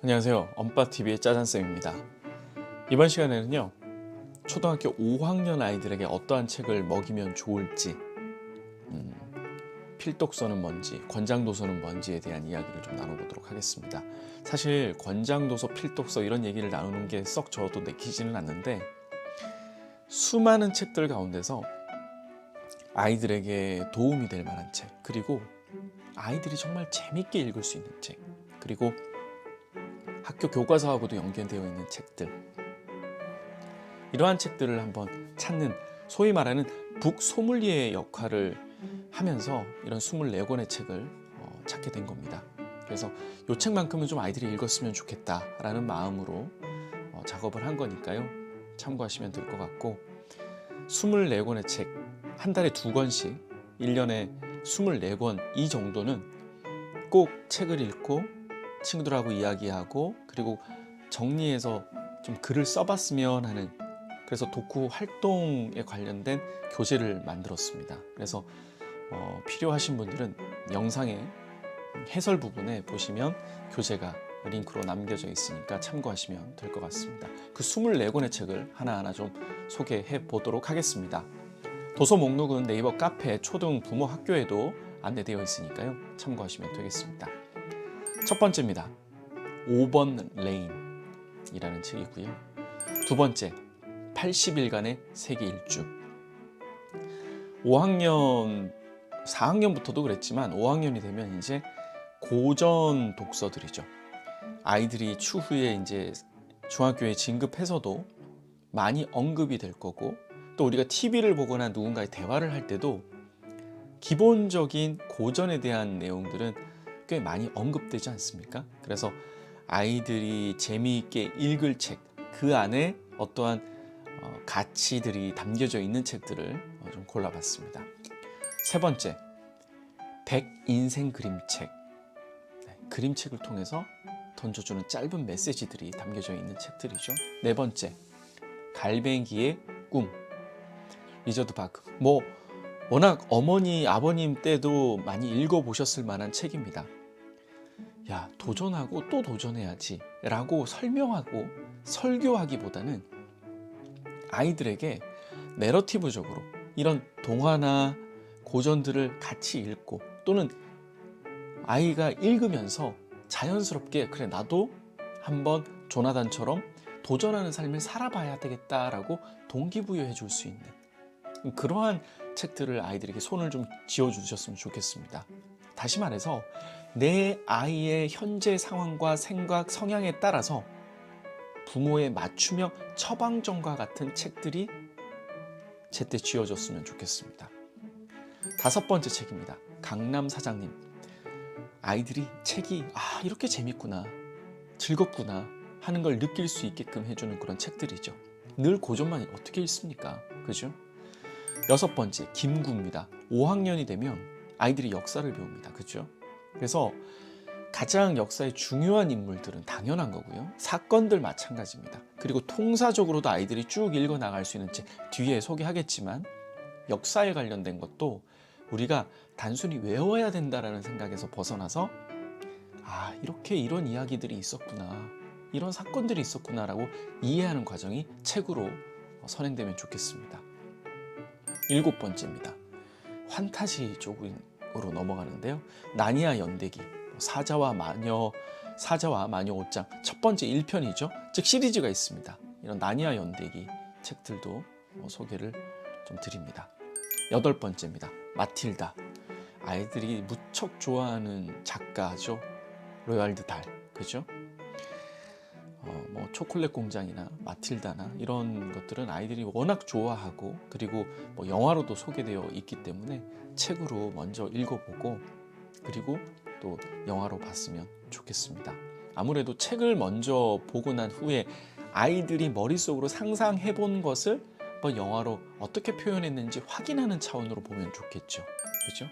안녕하세요. 엄빠TV의 짜잔쌤입니다. 이번 시간에는요, 초등학교 5학년 아이들에게 어떠한 책을 먹이면 좋을지, 필독서는 뭔지, 권장도서는 뭔지에 대한 이야기를 좀 나눠보도록 하겠습니다. 사실 권장도서, 필독서 이런 얘기를 나누는 게 썩 저도 내키지는 않는데, 수많은 책들 가운데서 아이들에게 도움이 될 만한 책, 그리고 아이들이 정말 재밌게 읽을 수 있는 책, 그리고 학교 교과서하고도 연결되어 있는 책들, 이러한 책들을 한번 찾는, 소위 말하는 북소믈리에의 역할을 하면서 이런 24권의 책을 찾게 된 겁니다. 그래서 이 책만큼은 좀 아이들이 읽었으면 좋겠다라는 마음으로 작업을 한 거니까요, 참고하시면 될 것 같고, 24권의 책, 한 달에 2권씩 1년에 24권, 이 정도는 꼭 책을 읽고 친구들하고 이야기하고, 그리고 정리해서 좀 글을 써봤으면 하는, 그래서 독후 활동에 관련된 교재를 만들었습니다. 그래서 필요하신 분들은 영상의 해설 부분에 보시면 교재가 링크로 남겨져 있으니까 참고하시면 될 것 같습니다. 그 24권의 책을 하나하나 좀 소개해 보도록 하겠습니다. 도서 목록은 네이버 카페 초등 부모 학교에도 안내되어 있으니까요, 참고하시면 되겠습니다. 첫 번째입니다. 5번 레인이라는 책이고요. 두 번째, 80일간의 세계 일주. 5학년, 4학년부터도 그랬지만 5학년이 되면 이제 고전 독서들이죠. 아이들이 추후에 이제 중학교에 진급해서도 많이 언급이 될 거고, 또 우리가 TV를 보거나 누군가의 대화를 할 때도 기본적인 고전에 대한 내용들은 꽤 많이 언급되지 않습니까? 그래서 아이들이 재미있게 읽을 책, 그 안에 어떠한 가치들이 담겨져 있는 책들을 좀 골라봤습니다. 세 번째, 100인생 그림책. 그림책을 통해서 던져주는 짧은 메시지들이 담겨져 있는 책들이죠. 네 번째, 갈뱅이의 꿈. 리저드 바크. 워낙 어머니, 아버님 때도 많이 읽어보셨을 만한 책입니다. 야, 도전하고 또 도전해야지 라고 설명하고 설교하기보다는 아이들에게 내러티브적으로 이런 동화나 고전들을 같이 읽고, 또는 아이가 읽으면서 자연스럽게 그래, 나도 한번 조나단처럼 도전하는 삶을 살아봐야 되겠다라고 동기부여해 줄 수 있는 그러한 책들을 아이들에게 손을 좀 쥐어주셨으면 좋겠습니다. 다시 말해서 내 아이의 현재 상황과 생각, 성향에 따라서 부모의 맞춤형 처방전과 같은 책들이 제때 쥐어졌으면 좋겠습니다. 다섯 번째 책입니다. 강남 사장님. 아이들이 책이 이렇게 재밌구나, 즐겁구나 하는 걸 느낄 수 있게끔 해주는 그런 책들이죠. 늘 고전만 어떻게 읽습니까? 그죠? 여섯 번째, 김구입니다. 5학년이 되면 아이들이 역사를 배웁니다. 그죠? 그래서 가장 역사의 중요한 인물들은 당연한 거고요. 사건들 마찬가지입니다. 그리고 통사적으로도 아이들이 쭉 읽어 나갈 수 있는 책 뒤에 소개하겠지만, 역사에 관련된 것도 우리가 단순히 외워야 된다라는 생각에서 벗어나서 이렇게 이런 이야기들이 있었구나, 이런 사건들이 있었구나라고 이해하는 과정이 책으로 선행되면 좋겠습니다. 일곱 번째입니다. 환타지 쪽으로 넘어가는데요. 나니아 연대기, 사자와 마녀 옷장, 첫 번째 1편이죠. 즉 시리즈가 있습니다. 이런 나니아 연대기 책들도 소개를 좀 드립니다. 여덟 번째입니다. 마틸다. 아이들이 무척 좋아하는 작가죠. 로얄드 달, 그죠? 초콜릿 공장이나 마틸다나 이런 것들은 아이들이 워낙 좋아하고, 그리고 영화로도 소개되어 있기 때문에 책으로 먼저 읽어보고, 그리고 또 영화로 봤으면 좋겠습니다. 아무래도 책을 먼저 보고 난 후에 아이들이 머릿속으로 상상해 본 것을 영화로 어떻게 표현했는지 확인하는 차원으로 보면 좋겠죠. 그렇죠?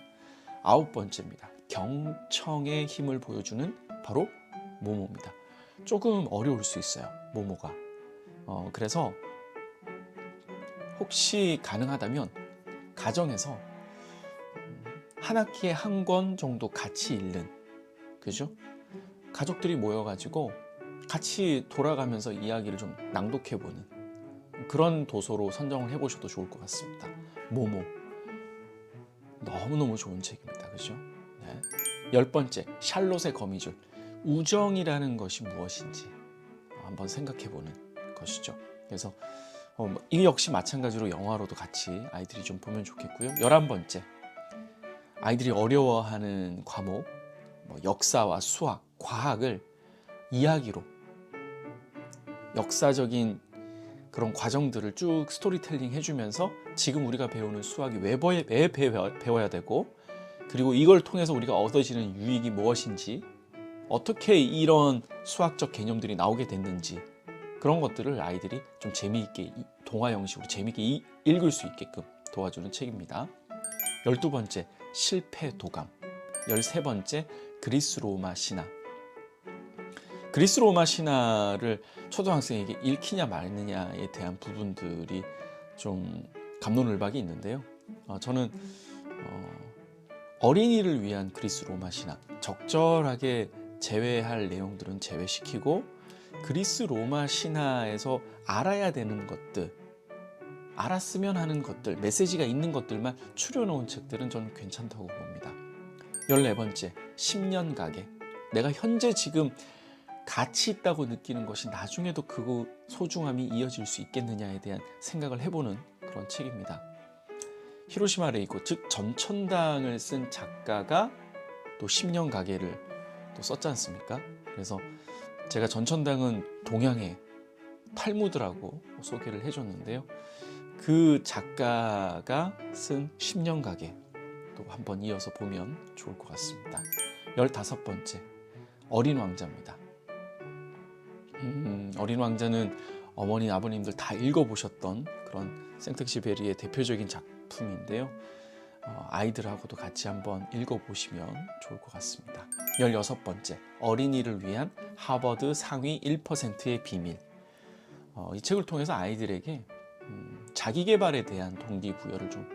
아홉 번째입니다. 경청의 힘을 보여주는 바로 모모입니다. 조금 어려울 수 있어요, 모모가. 그래서 혹시 가능하다면 가정에서 한 학기에 한 권 정도 같이 읽는, 그죠? 가족들이 모여가지고 같이 돌아가면서 이야기를 좀 낭독해보는 그런 도서로 선정을 해보셔도 좋을 것 같습니다. 모모. 너무너무 좋은 책입니다. 그죠? 네. 10번째, 샬롯의 거미줄. 우정이라는 것이 무엇인지 한번 생각해보는 것이죠. 그래서 이 역시 마찬가지로 영화로도 같이 아이들이 좀 보면 좋겠고요. 11번째, 아이들이 어려워하는 과목, 역사와 수학, 과학을 이야기로 역사적인 그런 과정들을 쭉 스토리텔링 해주면서 지금 우리가 배우는 수학이 왜 배워야 되고, 그리고 이걸 통해서 우리가 얻어지는 유익이 무엇인지, 어떻게 이런 수학적 개념들이 나오게 됐는지, 그런 것들을 아이들이 좀 재미있게 동화 형식으로 재미있게 읽을 수 있게끔 도와주는 책입니다. 12번째, 실패 도감. 13번째, 그리스 로마 신화. 그리스 로마 신화를 초등학생에게 읽히냐 말느냐에 대한 부분들이 좀 갑론을박이 있는데요. 저는 어린이를 위한 그리스 로마 신화, 적절하게 제외할 내용들은 제외시키고 그리스 로마 신화에서 알아야 되는 것들, 알았으면 하는 것들, 메시지가 있는 것들만 추려놓은 책들은 저는 괜찮다고 봅니다. 14번째, 10년 가게. 내가 현재 지금 가치 있다고 느끼는 것이 나중에도 그 소중함이 이어질 수 있겠느냐에 대한 생각을 해보는 그런 책입니다. 히로시마 레이코, 즉 전천당을 쓴 작가가 또 10년 가게를 또 썼지 않습니까? 그래서 제가 전천당은 동양의 탈무드라고 소개를 해줬는데요. 그 작가가 쓴 10년 가게 또 한번 이어서 보면 좋을 것 같습니다. 15번째, 어린 왕자입니다. 어린 왕자는 어머니, 아버님들 다 읽어보셨던 그런 생텍쥐베리의 대표적인 작품인데요. 아이들하고도 같이 한번 읽어보시면 좋을 것 같습니다. 16번째, 어린이를 위한 하버드 상위 1%의 비밀. 이 책을 통해서 아이들에게 자기 개발에 대한 동기부여를 좀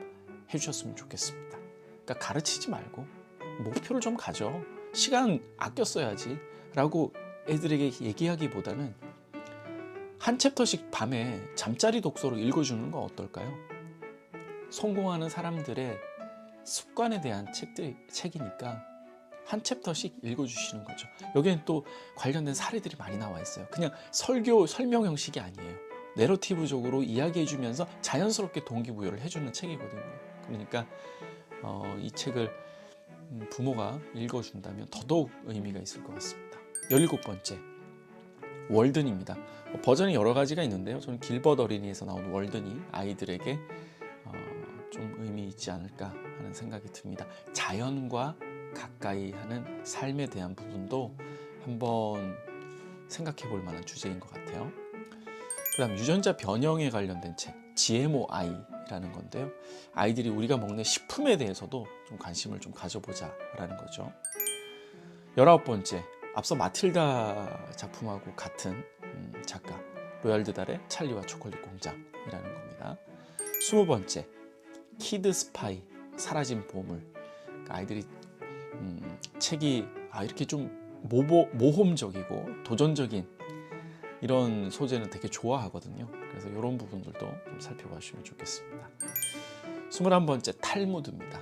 해주셨으면 좋겠습니다. 그러니까 가르치지 말고 목표를 좀 가져. 시간 아껴 써야지 라고 애들에게 얘기하기보다는 한 챕터씩 밤에 잠자리 독서로 읽어주는 건 어떨까요? 성공하는 사람들의 습관에 대한 책이니까 한 챕터씩 읽어주시는 거죠. 여기엔 또 관련된 사례들이 많이 나와 있어요. 그냥 설명 형식이 아니에요. 내러티브적으로 이야기해주면서 자연스럽게 동기부여를 해주는 책이거든요. 그러니까 이 책을 부모가 읽어준다면 더더욱 의미가 있을 것 같습니다. 17번째, 월든입니다. 버전이 여러 가지가 있는데요. 저는 길벗 어린이에서 나온 월든이 아이들에게 좀 의미 있지 않을까 하는 생각이 듭니다. 자연과 가까이 하는 삶에 대한 부분도 한번 생각해 볼 만한 주제인 것 같아요. 그 다음 유전자 변형에 관련된 책, GMOI라는 건데요. 아이들이 우리가 먹는 식품에 대해서도 좀 관심을 좀 가져보자 라는 거죠. 19번째, 앞서 마틸다 작품하고 같은 작가 로얄드 달의 찰리와 초콜릿 공장이라는 겁니다. 20번째, 키드 스파이, 사라진 보물. 그러니까 아이들이 책이 이렇게 좀 모험적이고 도전적인 이런 소재는 되게 좋아하거든요. 그래서 이런 부분들도 좀 살펴봐 주시면 좋겠습니다. 21번째, 탈무드입니다.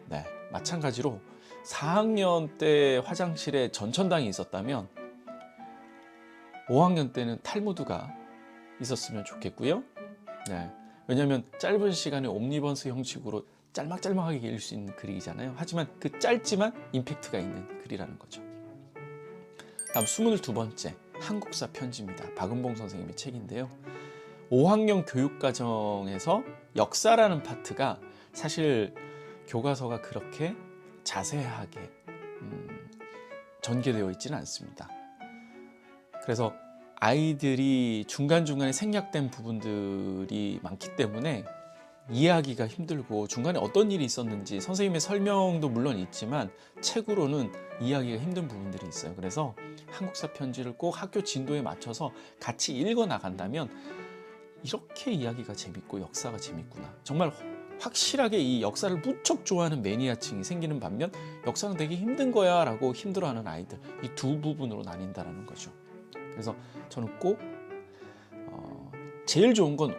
네, 마찬가지로 4학년 때 화장실에 전천당이 있었다면 5학년 때는 탈무드가 있었으면 좋겠고요. 네, 왜냐하면 짧은 시간에 옴니버스 형식으로 짤막짤막하게 읽을 수 있는 글이잖아요. 하지만 그 짧지만 임팩트가 있는 글이라는 거죠. 다음 22번째, 한국사 편지입니다. 박은봉 선생님의 책인데요. 5학년 교육과정에서 역사라는 파트가 사실 교과서가 그렇게 자세하게 전개되어 있지는 않습니다. 그래서 아이들이 중간중간에 생략된 부분들이 많기 때문에 이해하기가 힘들고 중간에 어떤 일이 있었는지 선생님의 설명도 물론 있지만 책으로는 이해하기가 힘든 부분들이 있어요. 그래서 한국사 편지를 꼭 학교 진도에 맞춰서 같이 읽어 나간다면 이렇게 이야기가 재밌고 역사가 재밌구나. 정말 확실하게 이 역사를 무척 좋아하는 매니아층이 생기는 반면 역사는 되게 힘든 거야 라고 힘들어하는 아이들, 이 두 부분으로 나뉜다라는 거죠. 그래서 저는 꼭 제일 좋은 건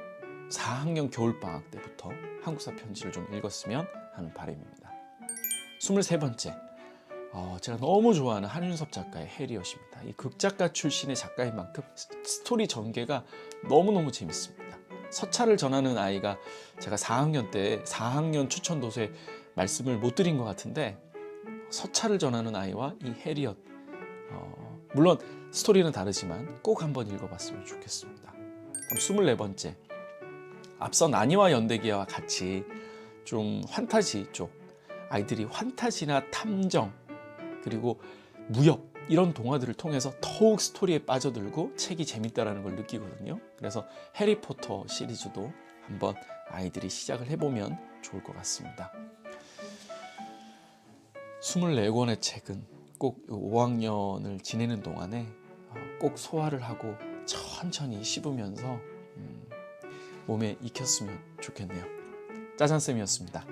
4학년 겨울방학 때부터 한국사 편지를 좀 읽었으면 하는 바람입니다. 23번째, 제가 너무 좋아하는 한윤섭 작가의 해리엇입니다. 이 극작가 출신의 작가인 만큼 스토리 전개가 너무너무 재밌습니다. 서차를 전하는 아이가 제가 4학년 때 4학년 추천 도서에 말씀을 못 드린 것 같은데, 서차를 전하는 아이와 이 해리엇, 물론 스토리는 다르지만 꼭 한번 읽어봤으면 좋겠습니다. 다음 24번째, 앞서 나니와 연대기와 같이 좀 환타지 쪽, 아이들이 환타지나 탐정 그리고 무협 이런 동화들을 통해서 더욱 스토리에 빠져들고 책이 재밌다라는 걸 느끼거든요. 그래서 해리포터 시리즈도 한번 아이들이 시작을 해보면 좋을 것 같습니다. 24권의 책은 꼭 5학년을 지내는 동안에 꼭 소화를 하고 천천히 씹으면서 몸에 익혔으면 좋겠네요. 짜잔쌤이었습니다.